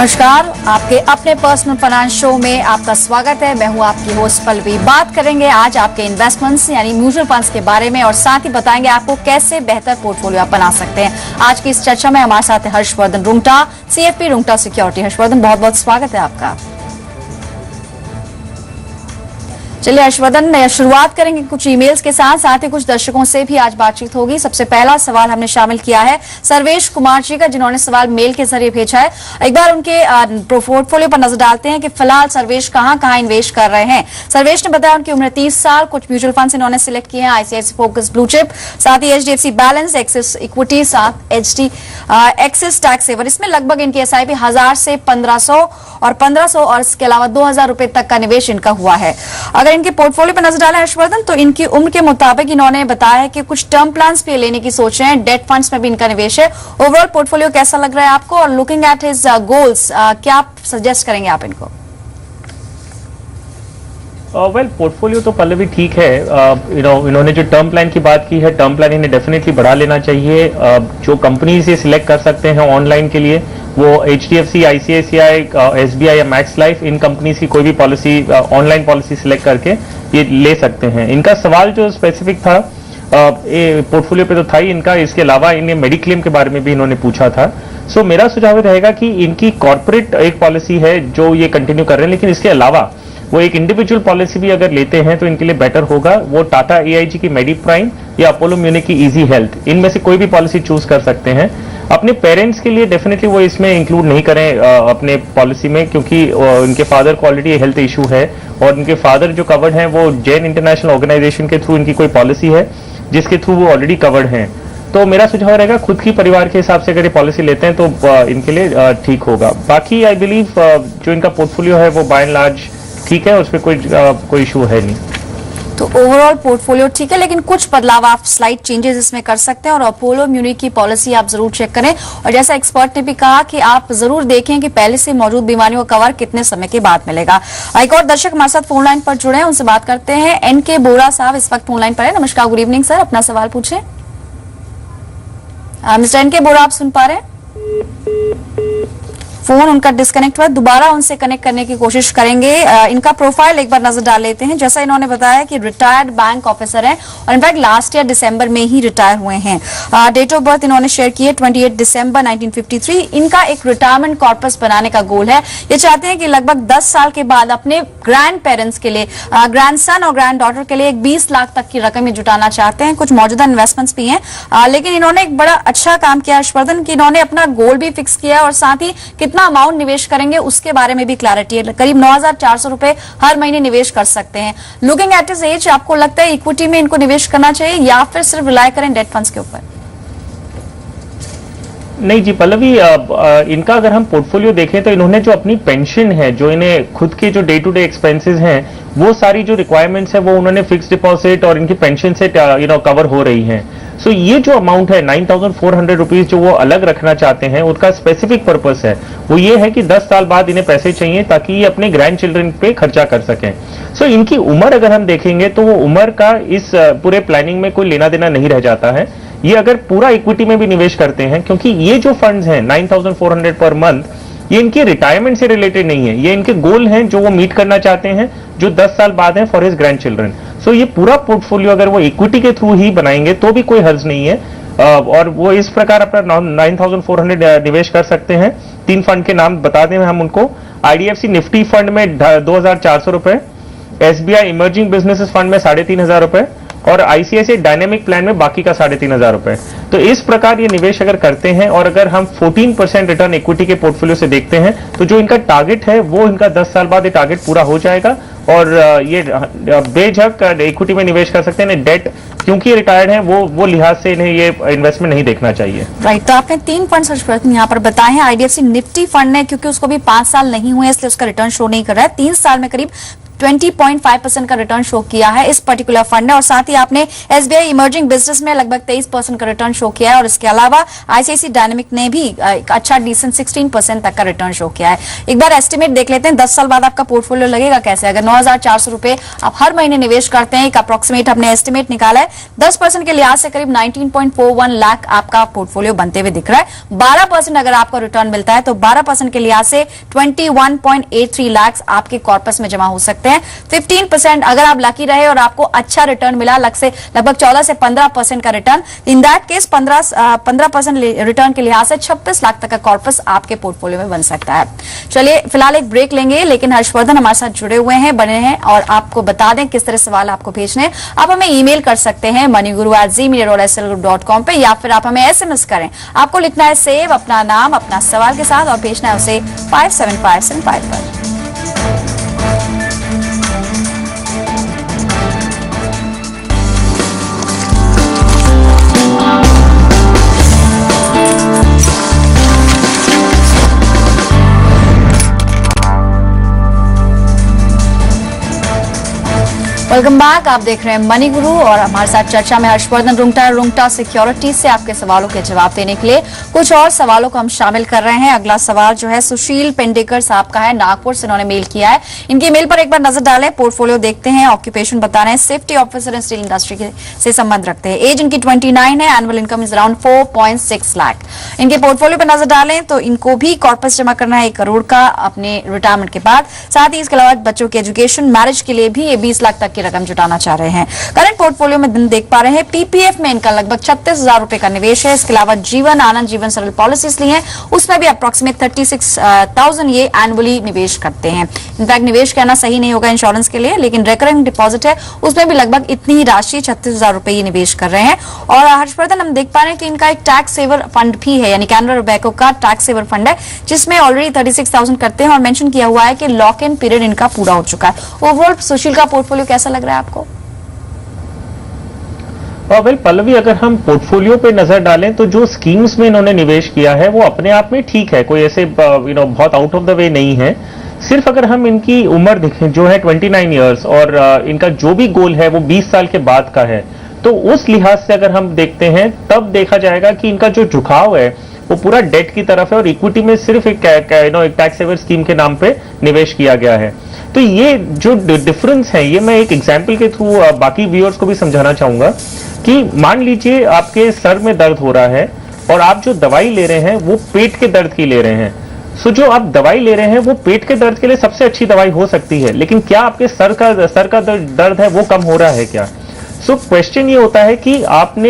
नमस्कार, आपके अपने पर्सनल फाइनेंस शो में आपका स्वागत है। मैं हूं आपकी होस्ट पल्लवी। बात करेंगे आज आपके इन्वेस्टमेंट्स यानी म्यूचुअल फंड्स के बारे में और साथ ही बताएंगे आपको कैसे बेहतर पोर्टफोलियो आप बना सकते हैं। आज की इस चर्चा में हमारे साथ है हर्षवर्धन रुंगटा, CFP रुंगटा सिक्योरिटी। हर्षवर्धन, बहुत बहुत स्वागत है आपका। चलिए हर्षवर्धन, शुरुआत करेंगे कुछ ईमेल्स के साथ ही कुछ दर्शकों से भी आज बातचीत होगी। सबसे पहला सवाल हमने शामिल किया है सर्वेश कुमार जी का, जिन्होंने सवाल मेल के जरिए भेजा है। एक बार उनके पोर्टफोलियो पर नजर डालते हैं कि फिलहाल सर्वेश कहां इन्वेस्ट कर रहे हैं। सर्वेश ने बताया उनकी उम्र 30 साल, कुछ म्यूचुअल फंड्स इन्होंने सिलेक्ट किए हैं, ICICI फोकस ब्लू चिप, साथ ही HDFC बैलेंस, एक्सिस इक्विटी, साथ एक्सिस टैक्स सेवर। इसमें लगभग इनकी SIP 1000 से 1500 और इसके अलावा 2000 रुपए तक का निवेश इनका हुआ है। अगर इनके पोर्टफोलियो पर नजर डालें हर्षवर्धन, तो इनकी उम्र के मुताबिक इन्होंने बताया है कि कुछ टर्म प्लान्स भी लेने की सोच रहे हैं, डेट फंड्स में भी इनका निवेश है। ओवरऑल पोर्टफोलियो कैसा लग रहा है आपको, और लुकिंग एट हिज गोल्स क्या आप सजेस्ट करेंगे आप इनको? वेल, पोर्टफोलियो तो पहले भी ठीक है। इन्होंने जो टर्म प्लान की बात की है, टर्म प्लान इन्हें डेफिनेटली बढ़ा लेना चाहिए। जो कंपनीज ये सिलेक्ट कर सकते हैं ऑनलाइन के लिए, वो HDFC, ICICI, SBI या मैक्स लाइफ, इन कंपनीज की कोई भी पॉलिसी, ऑनलाइन पॉलिसी सिलेक्ट करके ये ले सकते हैं। इनका सवाल जो स्पेसिफिक था पोर्टफोलियो पे तो था ही इनका, इसके अलावा इन्हें मेडिक्लेम के बारे में भी इन्होंने पूछा था। सो मेरा सुझाव रहेगा कि इनकी कॉर्पोरेट एक पॉलिसी है जो ये कंटिन्यू कर रहे हैं, लेकिन इसके अलावा वो एक इंडिविजुअल पॉलिसी भी अगर लेते हैं तो इनके लिए बेटर होगा। वो टाटा AIG की मेडी प्राइम या अपोलो म्यूनिक की इजी हेल्थ, इनमें से कोई भी पॉलिसी चूज कर सकते हैं। अपने पेरेंट्स के लिए डेफिनेटली वो इसमें इंक्लूड नहीं करें अपने पॉलिसी में, क्योंकि उनके फादर को ऑलरेडी हेल्थ इशू है और उनके फादर जो कवर्ड हैं वो जैन इंटरनेशनल ऑर्गेनाइजेशन के थ्रू इनकी कोई पॉलिसी है जिसके थ्रू वो ऑलरेडी कवर्ड हैं। तो मेरा सुझाव रहेगा खुद की परिवार के हिसाब से अगर ये पॉलिसी लेते हैं तो इनके लिए ठीक होगा। बाकी आई बिलीव जो इनका पोर्टफोलियो है वो बाय एंड लार्ज ठीक है, उसमें कोई इशू है नहीं। तो ओवरऑल पोर्टफोलियो ठीक है, लेकिन कुछ बदलाव आप स्लाइट चेंजेस इसमें कर सकते हैं और अपोलो म्यूनिक की पॉलिसी आप जरूर चेक करें। और जैसा एक्सपर्ट ने भी कहा कि आप जरूर देखें कि पहले से मौजूद बीमारियों का कवर कितने समय के बाद मिलेगा। एक और दर्शक हमारे साथ फोन लाइन पर जुड़े हैं, उनसे बात करते हैं। NK बोरा साहब इस वक्त फोन लाइन पर है। नमस्कार, गुड इवनिंग सर, अपना सवाल पूछें। मिस्टर NK बोरा, आप सुन पा रहे हैं? फोन उनका डिस्कनेक्ट हुआ, दोबारा उनसे कनेक्ट करने की कोशिश करेंगे। इनका प्रोफाइल एक बार नजर डाल लेते हैं। जैसा इन्होंने बताया कि रिटायर्ड बैंक ऑफिसर हैं और इनफैक्ट लास्ट ईयर दिसंबर में ही रिटायर हुए हैं। डेट ऑफ बर्थ इन्होंने शेयर की है 28 दिसंबर 1953। इनका एक रिटायरमेंट कॉर्पस बनाने का गोल है। ये चाहते हैं कि लगभग 10 साल के बाद अपने ग्रैंड पेरेंट्स के लिए, ग्रैंडसन और ग्रैंड डॉटर के लिए एक 20 लाख तक की रकम जुटाना चाहते हैं। कुछ मौजूदा इन्वेस्टमेंट्स भी हैं, लेकिन इन्होंने एक बड़ा अच्छा काम किया हर्षवर्धन कि इन्होंने अपना गोल भी फिक्स किया और साथ ही कितना अमाउंट निवेश करेंगे उसके बारे में भी क्लैरिटी है। करीब 9400 रुपए हर महीने निवेश कर सकते हैं। लुकिंग एट हिज एज, आपको लगता है इक्विटी में इनको निवेश करना चाहिए या फिर सिर्फ रिलाय करें डेट फंड्स के ऊपर? नहीं जी पल्लवी, इनका अगर हम पोर्टफोलियो देखें तो इन्होंने जो अपनी पेंशन है, जो इन्हें खुद के जो डे टू डे एक्सपेंसेस हैं, वो सारी जो रिक्वायरमेंट्स है वो उन्होंने फिक्स डिपॉजिट और इनकी पेंशन से कवर हो रही हैं। सो ये जो अमाउंट है 9400 रुपीज जो वो अलग रखना चाहते हैं, उसका स्पेसिफिक पर्पस है वो ये है कि 10 साल बाद इन्हें पैसे चाहिए ताकि ये अपने ग्रैंड चिल्ड्रन पे खर्चा कर सकें। सो इनकी उम्र अगर हम देखेंगे तो वो उम्र का इस पूरे प्लानिंग में कोई लेना देना नहीं रह जाता है। ये अगर पूरा इक्विटी में भी निवेश करते हैं, क्योंकि ये जो फंड्स हैं 9400 पर मंथ, ये इनके रिटायरमेंट से रिलेटेड नहीं है, ये इनके गोल हैं जो वो मीट करना चाहते हैं जो 10 साल बाद हैं फॉर हिज ग्रैंड चिल्ड्रन। सो ये पूरा पोर्टफोलियो अगर वो इक्विटी के थ्रू ही बनाएंगे तो भी कोई हर्ज नहीं है, और वो इस प्रकार अपना 9400 निवेश कर सकते हैं। 3 फंड के नाम बता दें हम उनको। IDFC निफ्टी फंड में 2400 रुपए, SBI इमर्जिंग बिजनेसेस फंड में 3500 रुपए और ICICI डायनेमिक प्लान में बाकी का 3500 रुपए। तो इस प्रकार ये निवेश अगर करते हैं और अगर हम 14% रिटर्न इक्विटी के पोर्टफोलियो से देखते हैं तो जो इनका टारगेट है वो इनका 10 साल बाद ये टारगेट पूरा हो जाएगा और ये बेझक इक्विटी में निवेश कर सकते हैं। डेट क्योंकि रिटायर्ड हैं वो लिहाज से इन्हें ये इन्वेस्टमेंट नहीं देखना चाहिए। राइट, तो आपने 3 फंड यहाँ पर बताए हैं। IDFC निफ्टी फंड ने, क्योंकि उसको भी 5 साल नहीं हुए इसलिए उसका रिटर्न शो नहीं कर रहा है, 3 साल में करीब 20.5% का रिटर्न शो किया है इस पर्टिकुलर फंड ने। और साथ ही आपने एसबीआई इमर्जिंग बिजनेस में लगभग 23% का रिटर्न शो किया है। और इसके अलावा आईसीआईसी डायनेमिक ने भी एक अच्छा डिसेंट 16% तक का रिटर्न शो किया है। एक बार एस्टिमेट देख लेते हैं 10 साल बाद आपका पोर्टफोलियो लगेगा कैसे। अगर 9,400 रुपए आप हर महीने निवेश करते हैं, एक अप्रोक्सीमेट अपने एस्टिमेट निकाला है, 10% के लिहाज से करीब 19.41 लाख आपका पोर्टफोलियो बनते हुए दिख रहा है। 12% अगर आपको रिटर्न मिलता है तो 12% के लिहाज से 21.83 लाख आपके कॉर्पस में जमा हो सकते हैं। 15% अगर आप लकी रहे और आपको अच्छा रिटर्न मिला, लगभग 14 से 15% का return, in that case 15% return के लिहाज से 26 लाख तक का कॉर्पस आपके पोर्टफोलियो में बन सकता है। चलिए फिलहाल एक ब्रेक लेंगे, लेकिन हर्षवर्धन हमारे साथ जुड़े हुए हैं, बने हैं, और आपको बता दें किस तरह सवाल आपको भेजने हैं। आप हमें ईमेल कर सकते हैं moneyguru@gmail.com पे, या फिर आप हमें एसएमएस करें। आपको लिखना है सेव अपना नाम अपना सवाल के साथ और भेजना है उसे 57575 पर। Welcome back. आप देख रहे हैं मनी गुरु और हमारे साथ चर्चा में हर्षवर्धन रुंगटा सिक्योरिटी से आपके सवालों के जवाब देने के लिए कुछ और सवालों को हम शामिल कर रहे हैं। अगला सवाल जो है सुशील पेंडेकर साहब का है, नागपुर से इन्होंने मेल किया है। इनकी मेल पर एक बार नजर डालें, पोर्टफोलियो देखते हैं। ऑक्यूपेशन बता रहे हैं सेफ्टी ऑफिसर स्टील इंडस्ट्री से संबंध रखते हैं। एज इनकी 29 है। Annual income is around 4.6 lakh. इनके पोर्टफोलियो पर नजर डालें तो इनको भी कॉर्पस जमा करना है 1 करोड़ का अपने रिटायरमेंट के बाद। साथ ही इसके अलावा बच्चों के एजुकेशन मैरिज के लिए भी ये 20 लाख तक की रकम जुटाना चाह रहे हैं। करंट पोर्टफोलियो में दिन देख पा रहे हैं पीपीएफ में इनका लगभग 36,000 रुपए का निवेश है। इसके अलावा जीवन आनंद जीवन सरल पॉलिसीज ली है, उसमें भी अप्रोक्सीमेट 36,000 ये एनुअली निवेश करते हैं। इनफैक्ट निवेश कहना सही नहीं होगा इंश्योरेंस के लिए, लेकिन रेकरिंग डिपॉजिट है उसमें भी लगभग इतनी ही राशि 36,000 रुपए ये निवेश कर रहे हैं। और हर्षवर्धन हम देख पा रहे हैं कि इनका एक टैक्स सेवर फंड भी है, यानी कैनरा रोबैको का टैक्स सेवर फंड है, जिसमें ऑलरेडी 36,000 करते हैं और मेंशन किया हुआ है कि लॉक इन पीरियड इनका पूरा हो चुका है। ओवरऑल सुशील का पोर्टफोलियो कैसा लग रहा है आपको? वेल पल्लवी, अगर हम पोर्टफोलियो पे नजर डालें तो जो स्कीम्स में इन्होंने निवेश किया है वो अपने आप में ठीक है, कोई ऐसे बहुत आउट ऑफ द वे नहीं है। सिर्फ अगर हम इनकी उम्र देखें जो है 29 इयर्स और इनका जो भी गोल है वो 20 साल के बाद का है, तो उस लिहाज से अगर हम देखते हैं तब देखा जाएगा कि इनका जो झुकाव है वो पूरा डेट की तरफ है और इक्विटी में सिर्फ एक टैक्स सेवर स्कीम के नाम पे निवेश किया गया है। तो ये जो डिफरेंस है ये मैं एक एग्जाम्पल के थ्रू बाकी व्यूअर्स को भी समझाना चाहूंगा कि मान लीजिए आपके सर में दर्द हो रहा है और आप जो दवाई ले रहे हैं वो पेट के दर्द की ले रहे हैं। सो जो आप दवाई ले रहे हैं वो पेट के दर्द के लिए सबसे अच्छी दवाई हो सकती है, लेकिन क्या आपके सर का दर्द है वो कम हो रहा है क्या? सो क्वेश्चन ये होता है कि आपने,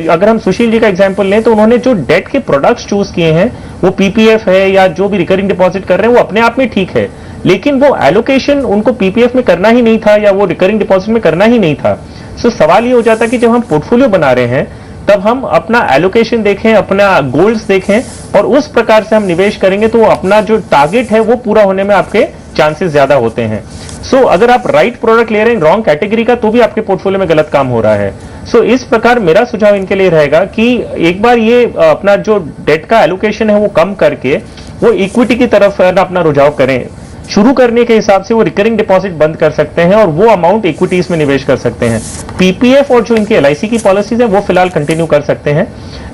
अगर हम सुशील जी का एग्जांपल लें तो उन्होंने जो डेट के प्रोडक्ट्स चूज किए हैं वो पीपीएफ है या जो भी रिकरिंग डिपॉजिट कर रहे हैं वो अपने आप में ठीक है, लेकिन वो एलोकेशन उनको पीपीएफ में करना ही नहीं था या वो रिकरिंग डिपॉजिट में करना ही नहीं था। सो सवाल ये हो जाता है कि जब हम पोर्टफोलियो बना रहे हैं तब हम अपना एलोकेशन देखें, अपना गोल्स देखें और उस प्रकार से हम निवेश करेंगे तो अपना जो टारगेट है वो पूरा होने में आपके चांसेस ज्यादा होते हैं। सो अगर आप राइट प्रोडक्ट ले रहे हैं रॉन्ग कैटेगरी का तो भी आपके पोर्टफोलियो में गलत काम हो रहा है। सो इस प्रकार मेरा सुझाव इनके लिए रहेगा कि एक बार ये अपना जो डेट का एलोकेशन है वो कम करके वो इक्विटी की तरफ अपना रुझाव करें। शुरू करने के हिसाब से वो रिकरिंग डिपॉजिट बंद कर सकते हैं और वो अमाउंट इक्विटीज में निवेश कर सकते हैं। पीपीएफ और जो इनकी एलआईसी की पॉलिसीज है वो फिलहाल कंटिन्यू कर सकते हैं,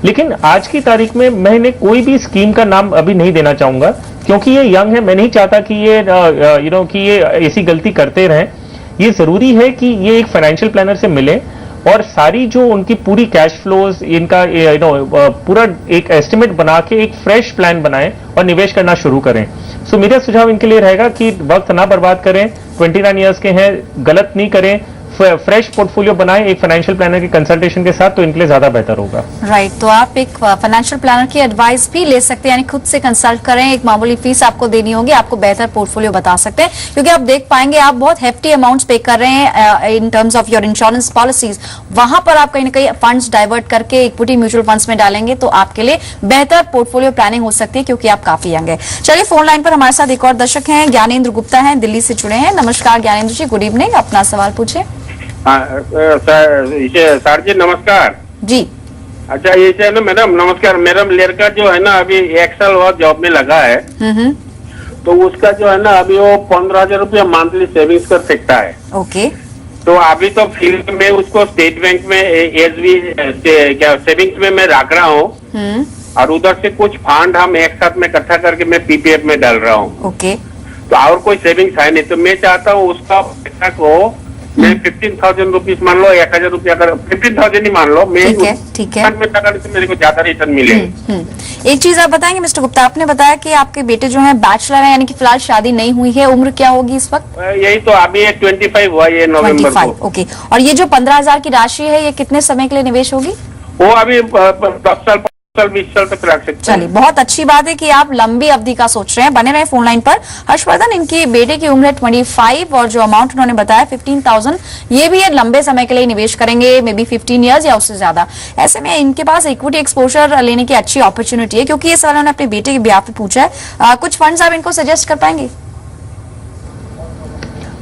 लेकिन आज की तारीख में मैं इन्हें कोई भी स्कीम का नाम अभी नहीं देना चाहूंगा क्योंकि ये यंग है। मैं नहीं चाहता कि ये कि ये ऐसी गलती करते रहें। ये जरूरी है कि ये एक फाइनेंशियल प्लानर से मिले और सारी जो उनकी पूरी कैश फ्लोज इनका पूरा एक एस्टिमेट बना के एक फ्रेश प्लान बनाएं और निवेश करना शुरू करें। सो मेरा सुझाव इनके लिए रहेगा कि वक्त ना बर्बाद करें, 29 इयर्स के हैं, गलत नहीं करें, फ्रेश पोर्टफोलियो बनाएं एक फाइनेंशियल प्लानर की कंसल्टेशन के साथ, तो इनके लिए ज्यादा बेहतर होगा। राइट, तो आप एक फाइनेंशियल प्लानर की एडवाइस भी ले सकते हैं, यानी खुद से कंसल्ट करें। एक मामूली फीस आपको देनी होगी, आपको बेहतर पोर्टफोलियो बता सकते हैं, क्योंकि आप देख पाएंगे आप बहुत हेफ्टी अमाउंट्स पे कर रहे हैं in terms of your insurance policies. वहां पर आप कहीं ना कहीं फंड्स डाइवर्ट करके इक्विटी म्यूचुअल फंड्स में डालेंगे तो आपके लिए बेहतर पोर्टफोलियो प्लानिंग हो सकती है, क्योंकि आप काफी यंग है। चलिए फोन लाइन पर हमारे साथ एक और दर्शक हैं, ज्ञानेंद्र गुप्ता हैं, दिल्ली से जुड़े हैं। नमस्कार ज्ञानेंद्र जी, गुड इवनिंग, अपना सवाल पूछे। सर जी नमस्कार जी। अच्छा ये ना मैडम नमस्कार, मेरा लड़का जो है ना अभी 1 साल बाद जॉब में लगा है, तो उसका जो है ना अभी वो 15,000 रुपया मंथली सेविंग्स कर सकता है। ओके। तो अभी तो फिर मैं उसको स्टेट बैंक में एसबी क्या सेविंग्स में मैं रख रहा हूँ और उधर से कुछ फंड हम एक साथ में इकट्ठा करके मैं पीपीएफ में डाल रहा हूँ। ओके। तो और कोई सेविंग्स है नहीं, तो मैं चाहता हूँ उसका पैसा को मैं 15,000 रुपीज मान लो, 1,000 रुपया अगर 15,000 ही मान लो, मैं ठीक है। में लगाने से मेरे को ज्यादा रिटर्न मिले। एक चीज आप बताएंगे मिस्टर गुप्ता, आपने बताया कि आपके बेटे जो है बैचलर है, यानी कि फिलहाल शादी नहीं हुई है, उम्र क्या होगी इस वक्त? यही तो अभी 25 हुआ ये नवंबर 25, को। ओके। और ये जो 15,000 की राशि है, ये कितने समय के लिए निवेश होगी? वो अभी 10 साल 20 साल तक रख सकते हैं। चलिए, बहुत अच्छी बात है कि आप लंबी अवधि का सोच रहे हैं। बने रहे फोन लाइन पर। हर्षवर्धन, इनकी बेटे की उम्र है 25 और जो अमाउंट उन्होंने बताया 15,000, ये भी ये लंबे समय के लिए निवेश करेंगे, मे बी 15 ईयर्स या उससे ज्यादा। ऐसे में इनके पास इक्विटी एक्सपोजर लेने की अच्छी अपॉर्चुनिटी है, क्योंकि ये सवाल उन्होंने अपने बेटे के ब्याह पे पूछा है। कुछ फंड्स आप इनको सजेस्ट कर पाएंगे?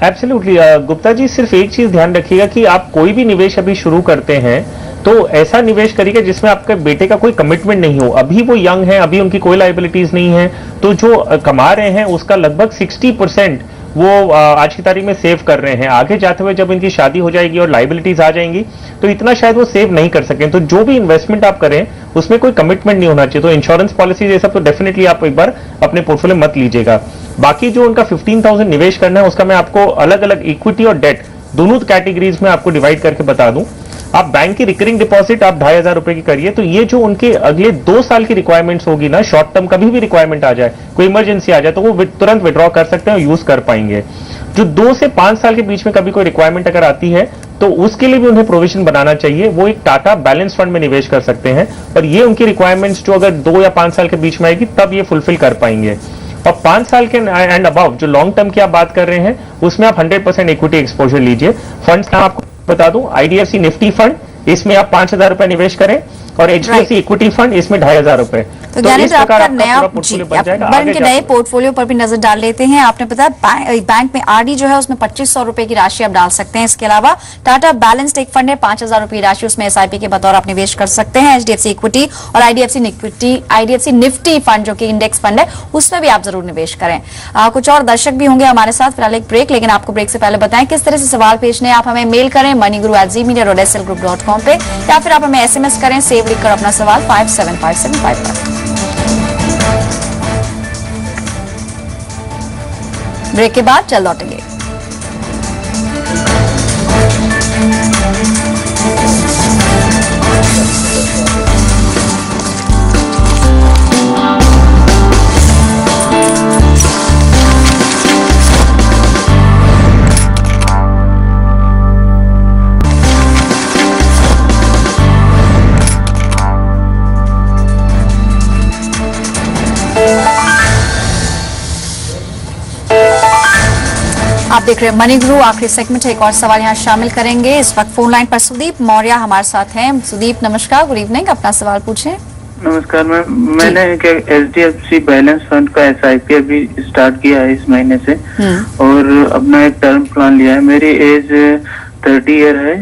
एब्सोल्युटली गुप्ता जी, सिर्फ एक चीज ध्यान रखिएगा कि आप कोई भी निवेश अभी शुरू करते हैं तो ऐसा निवेश करिएगा जिसमें आपके बेटे का कोई कमिटमेंट नहीं हो। अभी वो यंग है, अभी उनकी कोई लाइबिलिटीज नहीं है, तो जो कमा रहे हैं उसका लगभग 60% वो आज की तारीख में सेव कर रहे हैं। आगे जाते हुए जब इनकी शादी हो जाएगी और लाइबिलिटीज आ जाएंगी तो इतना शायद वो सेव नहीं कर सकें। तो जो भी इन्वेस्टमेंट आप करें उसमें कोई कमिटमेंट नहीं होना चाहिए। तो इंश्योरेंस पॉलिसीज ये सब तो डेफिनेटली आप एक बार अपने पोर्टफोलियो मत लीजिएगा। बाकी जो उनका 15,000 निवेश करना है उसका मैं आपको अलग अलग इक्विटी और डेट दोनों कैटेगरीज में आपको डिवाइड करके बता दूं। आप बैंक की रिकरिंग डिपॉजिट आप 2,500 रुपए की करिए, तो ये जो उनके अगले 2 साल की रिक्वायरमेंट्स होगी ना, शॉर्ट टर्म कभी भी रिक्वायरमेंट आ जाए, कोई इमरजेंसी आ जाए, तो वो तुरंत विड्रॉ कर सकते हैं और यूज कर पाएंगे। जो 2 से 5 साल के बीच में कभी कोई रिक्वायरमेंट अगर आती है तो उसके लिए भी उन्हें प्रोविजन बनाना चाहिए। वो एक टाटा बैलेंस फंड में निवेश कर सकते हैं और ये उनकी रिक्वायरमेंट्स जो अगर 2 या 5 साल के बीच में आएगी तब ये फुलफिल कर पाएंगे। और 5 साल के एंड अबव जो लॉन्ग टर्म की आप बात कर रहे हैं उसमें आप 100% इक्विटी एक्सपोजर लीजिए। फंड्स का आपको बता दूं, आईडीएफसी निफ्टी फंड, इसमें आप 5,000 रुपए निवेश करें और एचडीएफसी इक्विटी फंड, इसमें 2,500 रुपए। तो यानी तो आपका नया बैंक के नए पोर्टफोलियो पर भी नजर डाल लेते हैं। आपने बताया बैंक में आरडी जो है उसमें 2,500 रुपए की राशि आप डाल सकते हैं। इसके अलावा टाटा बैलेंस्ड एक फंड है, 5,000 रुपए की राशि उसमें एसआईपी के बतौर आप निवेश कर सकते हैं। एचडीएफसी इक्विटी और आईडीएफसी निफ्टी फंड जो कि इंडेक्स फंड है उसमें भी आप जरूर निवेश करें। कुछ और दर्शक भी होंगे हमारे साथ। फिलहाल एक ब्रेक, लेकिन आपको ब्रेक से पहले बताएं किस तरह से सवाल भेजने। आप हमें मेल करें moniguru@zmedia.slgroup.com पे, या फिर आप हमें एसएमएस करें सेव लिखकर अपना सवाल 57575 पर। ब्रेक के बाद चल लौटेंगे। आप देख रहे हैं मनी गुरु। आखिरी सेगमेंट है, एक और सवाल यहाँ शामिल करेंगे। इस वक्त फोन लाइन पर सुदीप मौर्य हमारे साथ हैं। सुदीप नमस्कार, गुड इवनिंग, अपना सवाल पूछें। नमस्कार मैम, मैंने एचडीएफसी बैलेंस फंड का एसआईपी अभी स्टार्ट किया है इस महीने से और अपना एक टर्म प्लान लिया है। मेरी एज 30 ईयर है।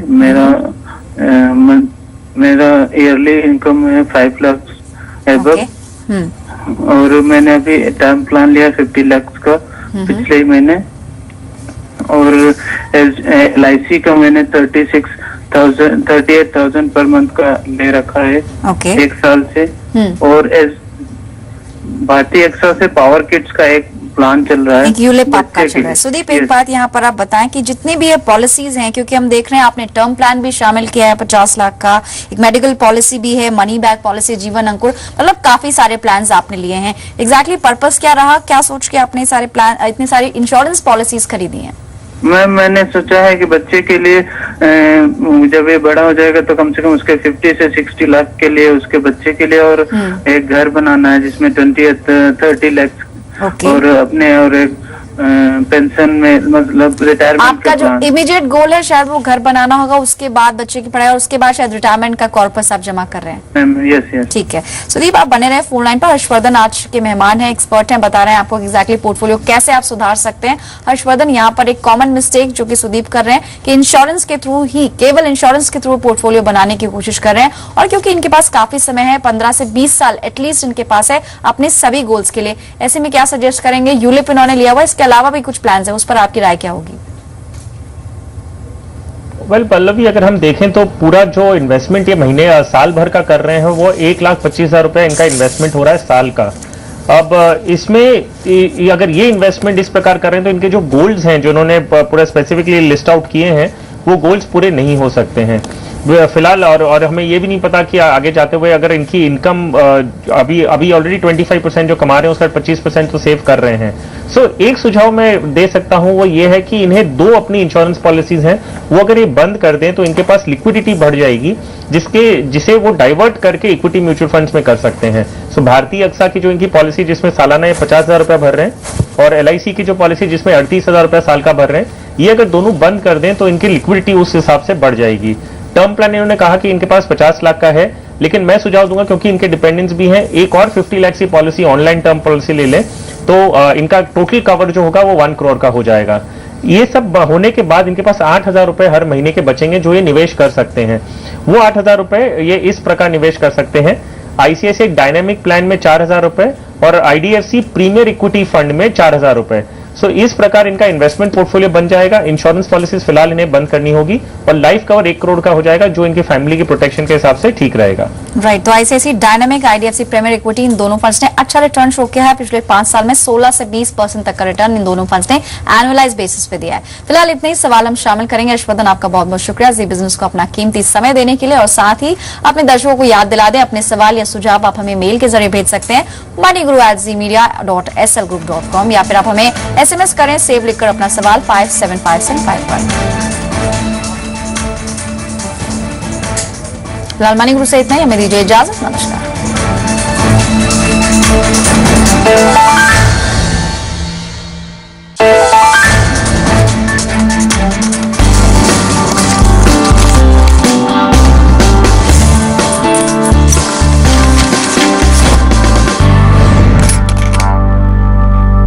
मेरा ईयरली इनकम है 5 लाख एबव और मैंने अभी टर्म प्लान लिया 50 लाख का पिछले ही महीने। और LIC का मैंने 38,000 पर मंथ का ले रखा है एक साल से। और भारतीय एक्सा से पावर किड्स का एक प्लान चल रहा है, एक यूलिप आपका चल रहा है। सुदीप, एक बात यहाँ पर आप बताएं कि जितनी भी ये पॉलिसीज हैं, क्योंकि हम देख रहे हैं आपने टर्म प्लान भी शामिल किया है 50 लाख का, एक मेडिकल पॉलिसी भी है, मनी बैक पॉलिसी, जीवन अंकुर, मतलब काफी सारे प्लान आपने लिए हैं। एग्जैक्टली पर्पस क्या रहा, क्या सोच के आपने सारे प्लान, इतनी सारी इंश्योरेंस पॉलिसीज खरीदी हैं? मैंने सोचा है कि बच्चे के लिए जब ये बड़ा हो जाएगा तो कम से कम उसके 50 से 60 लाख के लिए उसके बच्चे के लिए, और एक घर बनाना है जिसमें 20 30 लाख और अपने, और एक पेंशन में, मतलब रिटायरमेंट आपका जो इमीडिएट गोल है शायद वो घर बनाना होगा, उसके बाद बच्चे की पढ़ाई और उसके बाद शायद रिटायरमेंट का कॉर्पस आप जमा कर रहे हैं। यस। ठीक है सुदीप, आप बने रहे फोन लाइन पर। हर्षवर्धन आज के मेहमान हैं, एक्सपर्ट हैं, बता रहे हैं आपको एग्जैक्टली पोर्टफोलियो कैसे आप सुधार सकते हैं। हर्षवर्धन, यहाँ पर एक कॉमन मिस्टेक जो कि सुदीप कर रहे हैं कि इंश्योरेंस के थ्रू ही, केवल इंश्योरेंस के थ्रू पोर्टफोलियो बनाने की कोशिश कर रहे हैं, और क्योंकि इनके पास काफी समय है, 15 से 20 साल एटलीस्ट इनके पास है अपने सभी गोल्स के लिए। ऐसे में क्या सजेस्ट करेंगे? यूलिप इन्होंने लिया हुआ, इसके अलावा भी कुछ प्लान है, उस पर आपकी राय क्या होगी? वेल पल्लवी, अगर हम देखें तो पूरा जो इन्वेस्टमेंट ये महीने साल भर का कर रहे हैं वो 1,25,000 रुपए इनका इन्वेस्टमेंट हो रहा है साल का। अब इसमें अगर ये इन्वेस्टमेंट इस प्रकार कर रहे हैं तो इनके जो गोल्स हैं जो उन्होंने पूरा स्पेसिफिकली लिस्ट आउट किए हैं वो गोल्स पूरे नहीं हो सकते हैं फिलहाल। और हमें ये भी नहीं पता कि आगे जाते हुए अगर इनकी इनकम अभी ऑलरेडी 25% जो कमा रहे हैं उसका 25% तो सेव कर रहे हैं। सो एक सुझाव मैं दे सकता हूं वो ये है कि इन्हें 2 अपनी इंश्योरेंस पॉलिसीज हैं वो अगर ये बंद कर दें तो इनके पास लिक्विडिटी बढ़ जाएगी, जिसे वो डाइवर्ट करके इक्विटी म्यूचुअल फंड्स में कर सकते हैं। सो भारतीय अक्सा की जो इनकी पॉलिसी जिसमें सालाना ये 50,000 रुपए भर रहे हैं और LIC की जो पॉलिसी जिसमें 38,000 रुपए साल का भर रहे हैं, ये अगर दोनों बंद कर दें तो इनकी लिक्विडिटी उस हिसाब से बढ़ जाएगी। टर्म प्लान इन्होंने कहा कि इनके पास 50 लाख का है, लेकिन मैं सुझाव दूंगा क्योंकि इनके डिपेंडेंट्स भी हैं, एक और 50 लाख की पॉलिसी ऑनलाइन टर्म पॉलिसी ले लें तो इनका टोटल कवर जो होगा वो 1 करोड़ का हो जाएगा। ये सब होने के बाद इनके पास 8,000 रुपए हर महीने के बचेंगे जो ये निवेश कर सकते हैं। वो 8,000 रुपए ये इस प्रकार निवेश कर सकते हैं। ICICI डायनेमिक प्लान में 4,000 रुपए और IDFC प्रीमियर इक्विटी फंड में 4,000 रुपए। सो इस प्रकार इनका इन्वेस्टमेंट पोर्टफोलियो बन जाएगा। इंश्योरेंस पॉलिसीज फिलहाल इन्हें बंद करनी होगी और लाइफ कवर 1 करोड़ का हो जाएगा जो इनकी फैमिली की प्रोटेक्शन के हिसाब से ठीक रहेगा। राइट, तो ICICI dynamic, IDFC premier equity, इन दोनों फंड्स ने अच्छा रिटर्न शो किया है। पिछले 5 साल में 16 से 20% तक का रिटर्न इन दोनों फंड्स ने एनुअलाइज बेसिस पे दिया है। फिलहाल इतने ही सवाल हम शामिल करेंगे। हर्षवर्धन, आपका बहुत बहुत शुक्रिया जी बिजनेस को अपना कीमती समय देने के लिए, और साथ ही अपने दर्शकों को याद दिला दें अपने सवाल या सुझाव आप हमें मेल के जरिए भेज सकते हैं moneyguru@zmedia.slgroup.com, या फिर आप हमें SMS करें सेव लिखकर अपना सवाल 575751। फिलहाल मनी गुरु से इतना ही, हमें दीजिए इजाजत। नमस्कार।